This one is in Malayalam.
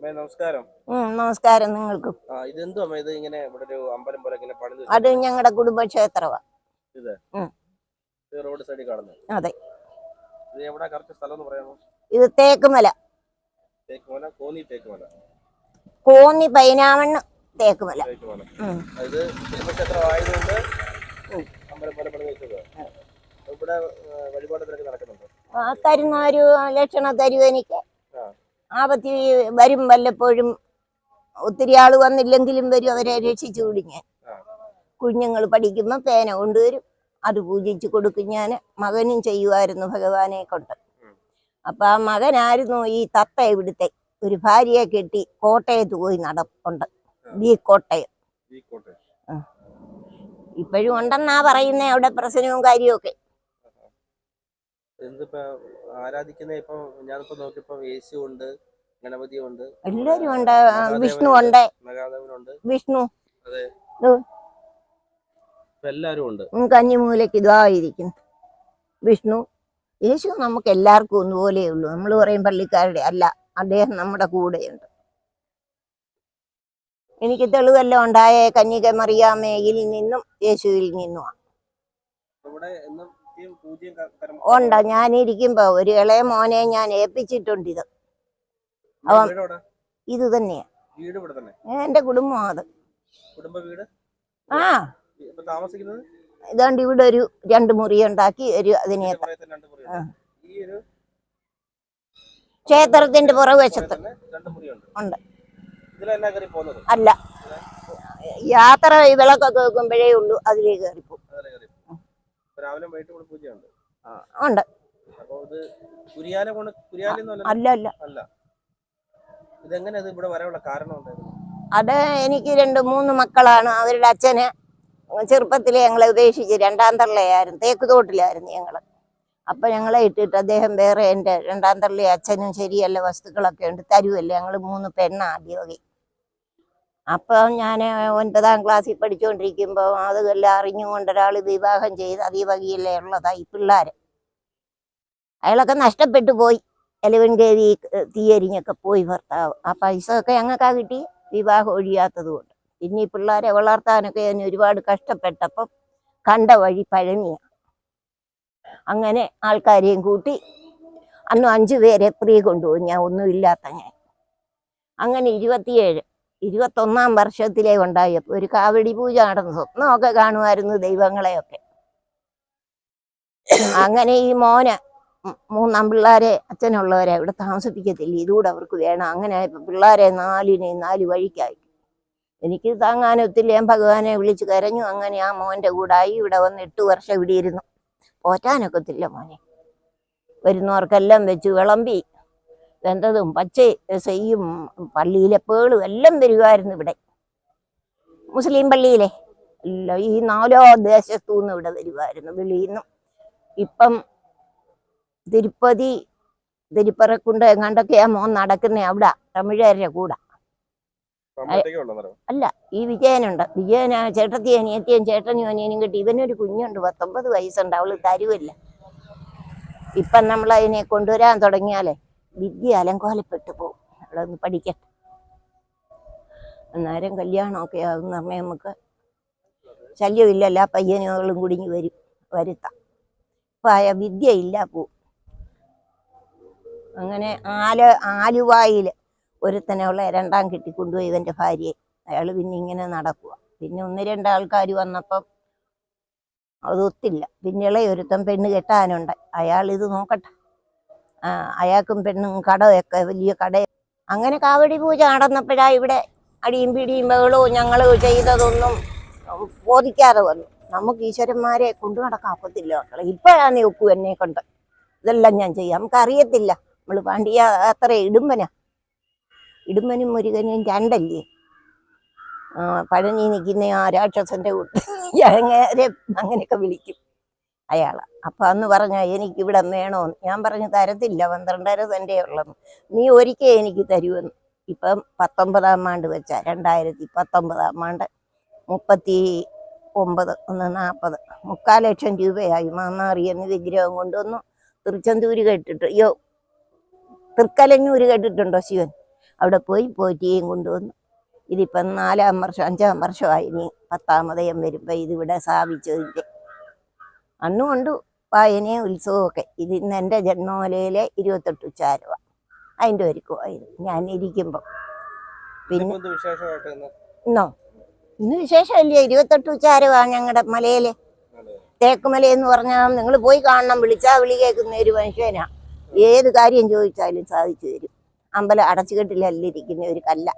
നമസ്കാരം. നമസ്കാരം നിങ്ങൾക്കും. ഇതെന്തോ ഇത് ഇങ്ങനെ ഇവിടെ ഒരു അമ്പലം പോലെ ഇങ്ങനെ പണിത് അത് ഞങ്ങളുടെ കുടുംബക്ഷേത്രമാണ്. ഇത് റോഡ് സൈഡിൽ കാണുന്നത്. അതെ. ഇത് എവിടെ കറക്റ്റ് സ്ഥലം എന്ന് പറയാമോ? ഇത് തേക്കുമല. തേക്കുമല, കോന്നി തേക്കുമല. കോന്നി പൈനാമണ്ണ് തേക്കുമല. ഇത് കുടുംബക്ഷേത്രം ആയതുകൊണ്ട് അമ്പലം പോലെ പണിത് വെച്ചത്. ഇവിടെ വഴിപാടുകളൊക്കെ നടക്കുന്നുണ്ട്. തരുന്ന ഒരു ലക്ഷണം തരും എനിക്ക്. ആപത്തി വരും, വല്ലപ്പോഴും ഒത്തിരി ആള് വന്നില്ലെങ്കിലും വരും. അവരെ രക്ഷിച്ചു വിടും ഞാൻ. കുഞ്ഞുങ്ങൾ പഠിക്കുമ്പോൾ പേന കൊണ്ടുവരും, അത് പൂജിച്ചു കൊടുക്കും ഞാൻ. മകനും ചെയ്യുമായിരുന്നു ഭഗവാനെ കൊണ്ട്. അപ്പൊ ആ മകനായിരുന്നു ഈ തത്ത. ഇവിടുത്തെ ഒരു ഭാര്യയെ കെട്ടി കോട്ടയത്ത് പോയി നടപ്പുണ്ട്. കോട്ടയം ഇപ്പോഴും ഉണ്ടെന്നാ പറയുന്നേ അവിടെ പ്രശ്നവും കാര്യമൊക്കെ. ആരാധിക്കുന്ന ഇപ്പൊ ഞാനിപ്പോ നോക്കിയപ്പോ യേശു ഉണ്ട്, ഗണപതി ഉണ്ട്, എല്ലാരും ഉണ്ട്, വിഷ്ണു ഉണ്ട്, വിഷ്ണു എല്ലാരും ഉണ്ട്. കഞ്ഞിമൂലക്ക് ഇതായിരിക്കുന്നു വിഷ്ണു. യേശു നമുക്ക് എല്ലാവർക്കും ഒന്നുപോലെ ഉള്ളൂ. നമ്മൾ പറയും പള്ളിക്കാരുടെ അല്ല, അദ്ദേഹം നമ്മുടെ കൂടെയുണ്ട്. എനിക്ക് തെളിവെല്ലാം ഉണ്ടായ കന്യക മറിയാമ്മയിൽ നിന്നും യേശുവിൽ നിന്നുമാണ്. ഉണ്ട്. ഞാനിരിക്കുമ്പോ ഒരു ഇളയ മോനെ ഞാൻ ഏൽപ്പിച്ചിട്ടുണ്ട്. ഇത് തന്നെയാ എന്റെ കുടുംബം. അത് ഇതാണ്ട് ഇവിടെ ഒരു 2 മുറി ഉണ്ടാക്കി ഒരു അതിനെ ക്ഷേത്രത്തിന്റെ പുറകുവശത്ത് ഉണ്ട്. അല്ല, യാത്ര വിളക്കൊക്കെ വെക്കുമ്പോഴേ ഉള്ളൂ അതിലേക്ക് കയറിപ്പോ. ഉണ്ട്. അല്ല അല്ല, അത് എനിക്ക് 2-3 മക്കളാണ്. അവരുടെ അച്ഛന് ചെറുപ്പത്തിലെ ഞങ്ങളെ ഉപേക്ഷിച്ച് 2ാം തള്ളയായിരുന്നു. തേക്കുതോട്ടിലായിരുന്നു ഞങ്ങള്. അപ്പൊ ഞങ്ങളെ ഇട്ടിട്ട് അദ്ദേഹം വേറെ, എൻ്റെ 2ാം തള്ളി അച്ഛനും ശരിയല്ല, വസ്തുക്കളൊക്കെ ഉണ്ട്, തരുവല്ലേ. ഞങ്ങള് 3 പെണ്ണ ആദ്യമേ. അപ്പൊ ഞാൻ 9ാം ക്ലാസ്സിൽ പഠിച്ചുകൊണ്ടിരിക്കുമ്പോ അതെല്ലാം അറിഞ്ഞുകൊണ്ട് ഒരാള് വിവാഹം ചെയ്ത് അതീവകയിലേ ഉള്ളതാ ഈ പിള്ളേര്. അയാളൊക്കെ നഷ്ടപ്പെട്ടു പോയി. എലവൻ കേവി തീയരിഞ്ഞൊക്കെ പോയി ഭർത്താവ്. ആ പൈസ ഒക്കെ ഞങ്ങൾക്കാ കിട്ടി, വിവാഹം ഒഴിയാത്തത് കൊണ്ട്. പിന്നെ ഈ പിള്ളേരെ വളർത്താനൊക്കെ ഞാൻ ഒരുപാട് കഷ്ടപ്പെട്ടപ്പം കണ്ട വഴി പഴനിയാണ്. അങ്ങനെ ആൾക്കാരെയും കൂട്ടി അന്ന് 5 പേരെ ഫ്രീ കൊണ്ടുപോയി. ഞാൻ ഒന്നുമില്ലാത്ത ഞാൻ. അങ്ങനെ 21ാം വർഷത്തിലേ ഉണ്ടായപ്പോൾ ഒരു കാവടി പൂജ നടന്നു. സ്വപ്നമൊക്കെ കാണുമായിരുന്നു ദൈവങ്ങളെയൊക്കെ. അങ്ങനെ ഈ മോന് 3 പിള്ളേരെ അച്ഛനുള്ളവരെ ഇവിടെ താമസിപ്പിക്കത്തില്ല, ഇതുകൂടെ അവർക്ക് വേണം. അങ്ങനെ പിള്ളേരെ 4 വഴിക്കായി. എനിക്ക് താങ്ങാനൊത്തില്ല. ഞാൻ ഭഗവാനെ വിളിച്ച് കരഞ്ഞു. അങ്ങനെ ആ മോന്റെ കൂടായി ഇവിടെ വന്ന് 8 വർഷം ഇവിടെ ഇരുന്നു. പോറ്റാനൊക്കത്തില്ല മോനെ. വരുന്നവർക്കെല്ലാം വെച്ച് വിളമ്പി വെന്തതും പച്ച ചെയ്യും. പള്ളിയിലെ പേളും എല്ലാം വരുമായിരുന്നു ഇവിടെ. മുസ്ലിം പള്ളിയിലെ എല്ലാം ഈ 4 ദേശത്തുനിന്ന് ഇവിടെ വരുമായിരുന്നു, വെളിയിൽ നിന്നും. ഇപ്പം തിരുപ്പറക്കുണ്ട് എങ്ങാണ്ടൊക്കെയാ മോൻ നടക്കുന്നേ. അവിടെ തമിഴരുടെ കൂടെ അല്ല, ഈ വിജയനുണ്ട്. വിജയന ചേട്ടത്തി അനിയത്തിയും ചേട്ടനും അനിയനും കിട്ടി. ഇവനൊരു കുഞ്ഞുണ്ട്, 19 വയസ്സുണ്ട്. അവള് തരുവല്ല. ഇപ്പം നമ്മൾ അതിനെ കൊണ്ടുവരാൻ തുടങ്ങിയാലേ വിദ്യ അലങ്കോലപ്പെട്ടു പോകും. അവളൊന്ന് പഠിക്കട്ടെ. അന്നേരം കല്യാണമൊക്കെ ആകുന്ന സമയം നമുക്ക് ശല്യമില്ലല്ല. പയ്യനുകളും കുടുങ്ങി വരുത്താം. ഇപ്പം വിദ്യ ഇല്ല, പോവും. അങ്ങനെ ആലുവായിൽ ഒരുത്തനുള്ള 2ാം കെട്ടി കൊണ്ടുപോയി ഇവന്റെ ഭാര്യയെ. അയാൾ പിന്നെ ഇങ്ങനെ നടക്കുക. പിന്നെ 1-2 ആൾക്കാർ വന്നപ്പം അതൊത്തില്ല. പിന്നെ ഒരുത്തൻ പെണ്ണ് കെട്ടാനുണ്ട്. അയാൾ ഇത് നോക്കട്ടെ. അയാൾക്കും പെണ്ണും കടയൊക്കെ വലിയ കട. അങ്ങനെ കാവടി പൂജ നടന്നപ്പോഴാ ഇവിടെ അടിയും പിടിയും ബഹളവും. ഞങ്ങൾ ചെയ്തതൊന്നും ബോധിക്കാതെ വന്നു. നമുക്ക് ഈശ്വരന്മാരെ കൊണ്ടു നടക്കാപ്പത്തില്ല മക്കളെ. ഇപ്പോഴാണ് ഒക്കൂ എന്നെ കൊണ്ട് ഇതെല്ലാം ഞാൻ ചെയ്യാം. നമുക്കറിയത്തില്ല. നമ്മൾ പാണ്ഡിയ അത്ര ഇടുമ്പനും മുരുകനും 2 പഴനി നിൽക്കുന്ന ആ രാക്ഷസന്റെ കൂട്ട് അങ്ങനെയൊക്കെ വിളിക്കും അയാളെ. അപ്പൊ അന്ന് പറഞ്ഞ എനിക്കിവിടെ വേണോന്ന്. ഞാൻ പറഞ്ഞു തരത്തില്ല, 12.5 സെന്റേ ഉള്ളെന്ന്. നീ ഒരിക്കൽ എനിക്ക് തരുമെന്ന്. ഇപ്പം 19ാം ആണ്ട് വെച്ച 2019 ആണ്ട് 39 140 3/4 ലക്ഷം രൂപയായി. മാന്നാറിയെന്ന് വിഗ്രഹം കൊണ്ടുവന്നു. തിരുച്ചെന്തൂര് കേട്ടിട്ട്, തൃക്കലഞ്ഞൂര് കേട്ടിട്ടുണ്ടോ? ശിവൻ അവിടെ പോയി പോറ്റിയും കൊണ്ടുവന്നു. ഇതിപ്പം 4-ാം വർഷം 5-ാം വർഷമായി. ഇനി 10ാമതയം വരുമ്പോൾ ഇതിവിടെ സ്ഥാപിച്ചതിൻ്റെ അന്നും ഉണ്ട് വായനയും ഉത്സവമൊക്കെ. ഇത് ഇന്ന് എൻ്റെ ജന്മമലയിലെ 28 ഉച്ചാരമാണ് അതിൻ്റെ ഒരുക്കമായിരുന്നു ഞാൻ ഇരിക്കുമ്പം. പിന്നെ ഇന്നോ ഇന്ന് വിശേഷമല്ലേ, 28 ഉച്ചാരമാണ് ഞങ്ങളുടെ മലയിലെ. തേക്കുമല എന്ന് പറഞ്ഞാൽ നിങ്ങൾ പോയി കാണണം. വിളിച്ചാൽ വിളി കേൾക്കുന്ന ഒരു മനുഷ്യനാ. ഏത് കാര്യം ചോദിച്ചാലും സാധിച്ചു തരും. അമ്പലം അടച്ചുകെട്ടിലല്ല ഇരിക്കുന്ന ഒരു കല്ല.